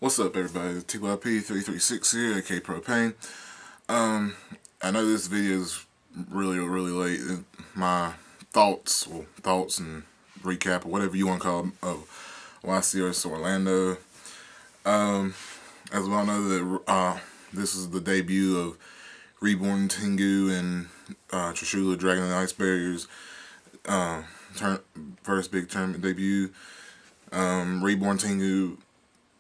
What's up, everybody? TYP336 here, aka Propane. I know this video is really late. My thoughts and recap, or whatever you want to call them, of YCS Orlando. As we all know, that this is the debut of Reborn Tengu and Trishula Dragon and Ice Barriers. First big tournament debut. Reborn Tengu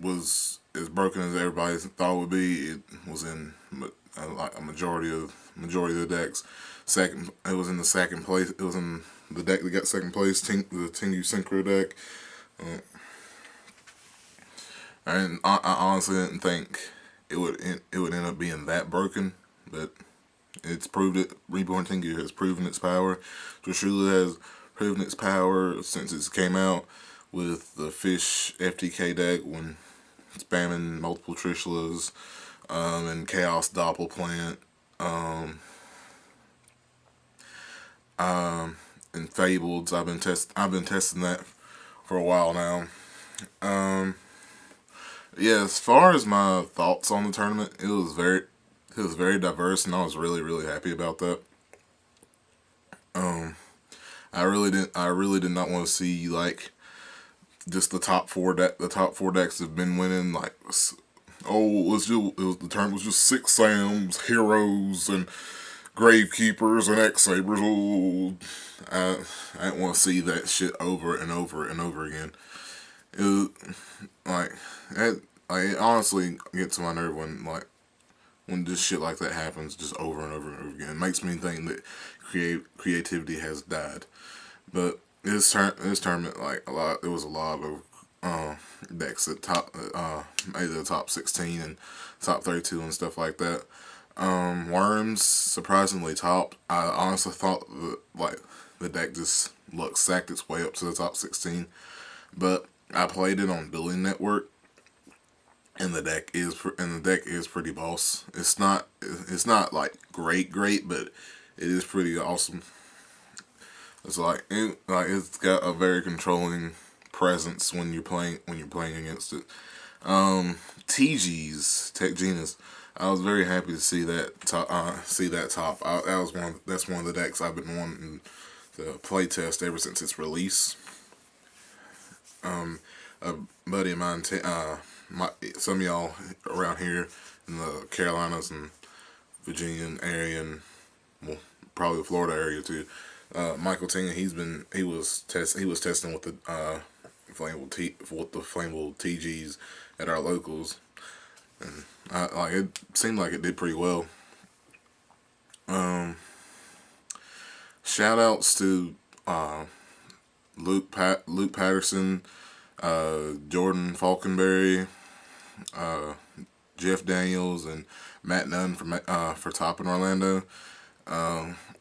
was as broken as everybody thought it would be. It was in like a majority of the decks. It was in the second place. It was in the deck that got second place. The Tengu Synchro deck. And I honestly didn't think it would end up being that broken, but it's proved it. Reborn Tengu has proven its power. Trishula has proven its power since it came out with the Fish FTK deck when spamming multiple Trishulas, and Chaos Doppelplant, and Fabled. I've been testing that for a while now. Yeah, as far as my thoughts on the tournament, it was very diverse, and I was really happy about that. I really did not want to see like just the top four decks have been winning. Like, the tournament was just 6 Sams, Heroes, and Gravekeepers and X-Sabers. Oh, I didn't want to see that shit over and over again. It was, it honestly gets to my nerve when just shit like that happens just over and over again. It makes me think that creativity has died. But this tournament, there was a lot of decks that made the top 16 and top 32 and stuff like that. Worms surprisingly topped. I honestly thought that the deck just sacked its way up to the top 16, but I played it on Building Network, and the deck is pretty boss. It's not like great, but it is pretty awesome. It's it's got a very controlling presence when you're playing against it. TG's Tech Genus. I was very happy to see that top. That's one of the decks I've been wanting to play test ever since its release. A buddy of mine, some of y'all around here in the Carolinas and Virginia area, and probably the Florida area too. Michael Tinga, he was testing with the flammable TGs at our locals, and it seemed like it did pretty well. Shout outs to Luke Patterson, Jordan Falconberry, Jeff Daniels, and Matt Nunn for topping Orlando.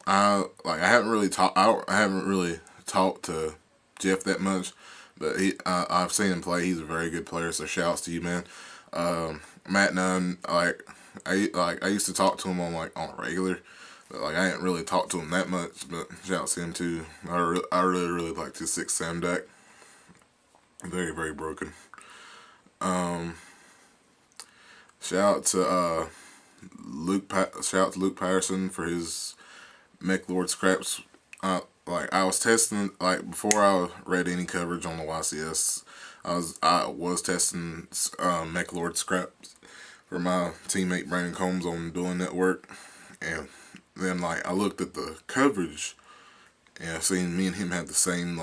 I haven't really talked to Jeff that much, but I've seen him play. He's a very good player, so shouts to you, man. Matt Nunn, I used to talk to him on a regular, but I didn't really talk to him that much. But shouts to him too. I really liked his 6 Sam deck. Very broken. Shout out to Luke Patterson for his Mech Lord Scraps. I was testing before I read any coverage on the YCS. I was testing Mech Lord Scraps for my teammate Brandon Combs on Dueling Network, and then I looked at the coverage, and I seen me and him had the same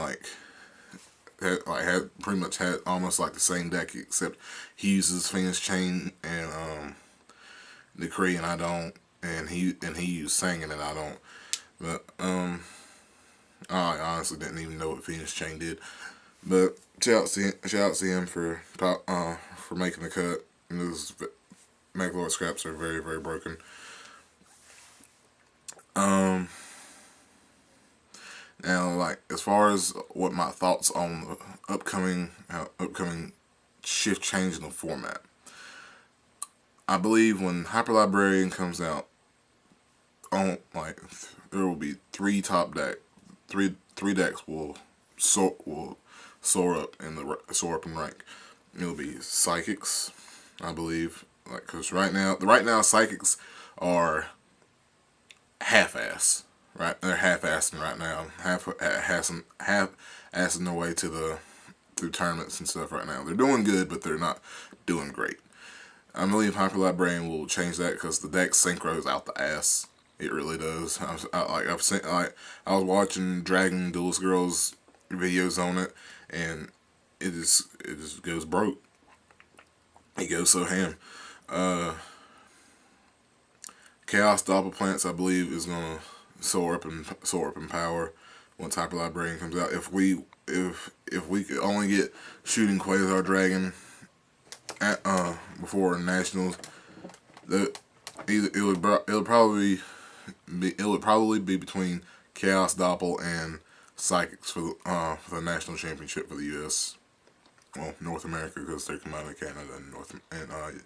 had pretty much had almost the same deck, except he uses Phoenix Chain and Decree, and I don't, and he used Singing and I don't. But I honestly didn't even know what Phoenix Chain did. But shout out to him for making the cut. And those Mech Lord Scraps are very broken. Now, as far as what my thoughts on the upcoming shift change in the format, I believe when Hyper Librarian comes out, there will be 3 top deck, three decks will soar up in rank. It'll be Psychics, I believe. Like, cause right now psychics are half-ass. Right, they're half-assing right now. Half-assing their way through tournaments and stuff right now. They're doing good, but they're not doing great. I believe Hyper Librarian will change that because the deck synchros out the ass. It really does. I was watching Dragon Duelist Girls videos on it, and it just goes broke. It goes so ham. Chaos Doppelplants, I believe, is gonna soar up in power once Hyper Librarian comes out. If we could only get Shooting Quasar Dragon at, before Nationals, it would probably be between Chaos Doppel and Psychics for the national championship for the U.S. Well, North America, because they come out of Canada and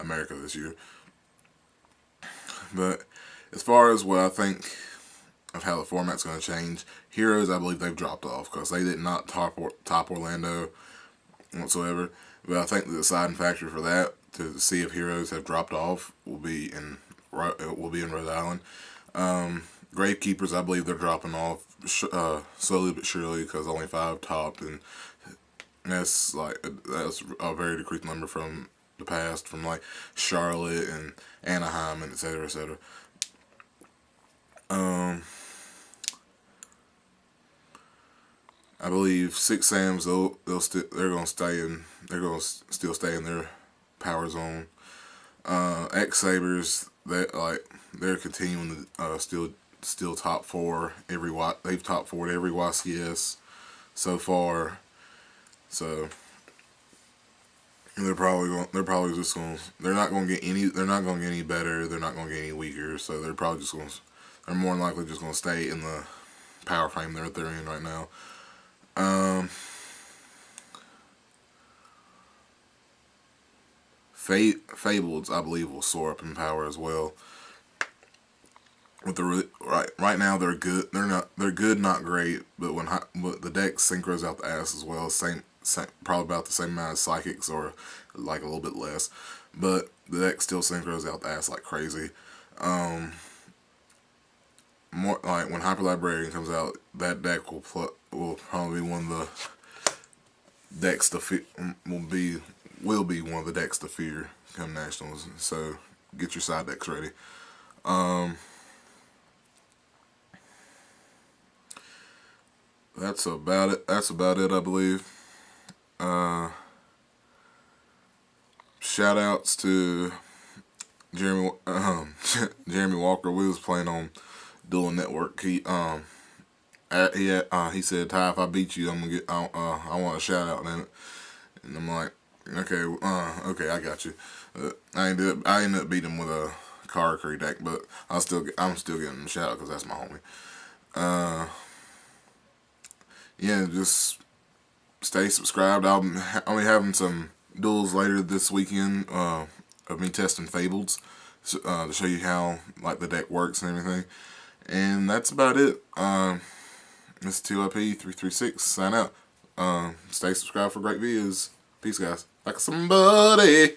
America this year. But as far as what I think of how the format's going to change, Heroes, I believe they've dropped off because they did not top Orlando whatsoever. But I think the deciding factor for that, to see if Heroes have dropped off, will be in Rhode Island. Gravekeepers, I believe they're dropping off slowly but surely because only 5 topped, and that's a very decreased number from the past, from like Charlotte and Anaheim and etc. etc. I believe 6 Sams they're gonna still stay in their power zone. X Sabers, they're continuing to still top 4 they've top 4'd every YCS so far. So they're not gonna get any better. They're not gonna get any weaker. So they're more than likely just gonna stay in the power frame they're in right now. Fableds, I believe, will soar up in power as well. Right now they're good. They're good, not great. But but the deck synchros out the ass as well. Same, probably about the same amount as Psychics, or like a little bit less. But the deck still synchros out the ass like crazy. More like when Hyper Librarian comes out, that deck will probably be one of the decks will be one of the decks to fear come Nationals. So get your side decks ready. That's about it. I believe. Shout outs to Jeremy Walker. We was playing on Dual Network. He said, "Ty, if I beat you, I'm gonna get. I want a shout out in it." And I'm like, "Okay, okay, I got you." I ended up beating him with a Karakuri deck, but I'm still getting him a shout out because that's my homie. Yeah, just stay subscribed. I'll be having some duels later this weekend of me testing Fableds to show you how like the deck works and everything. And that's about it. This is 2IP336. Sign out. Stay subscribed for great videos. Peace, guys. Like somebody.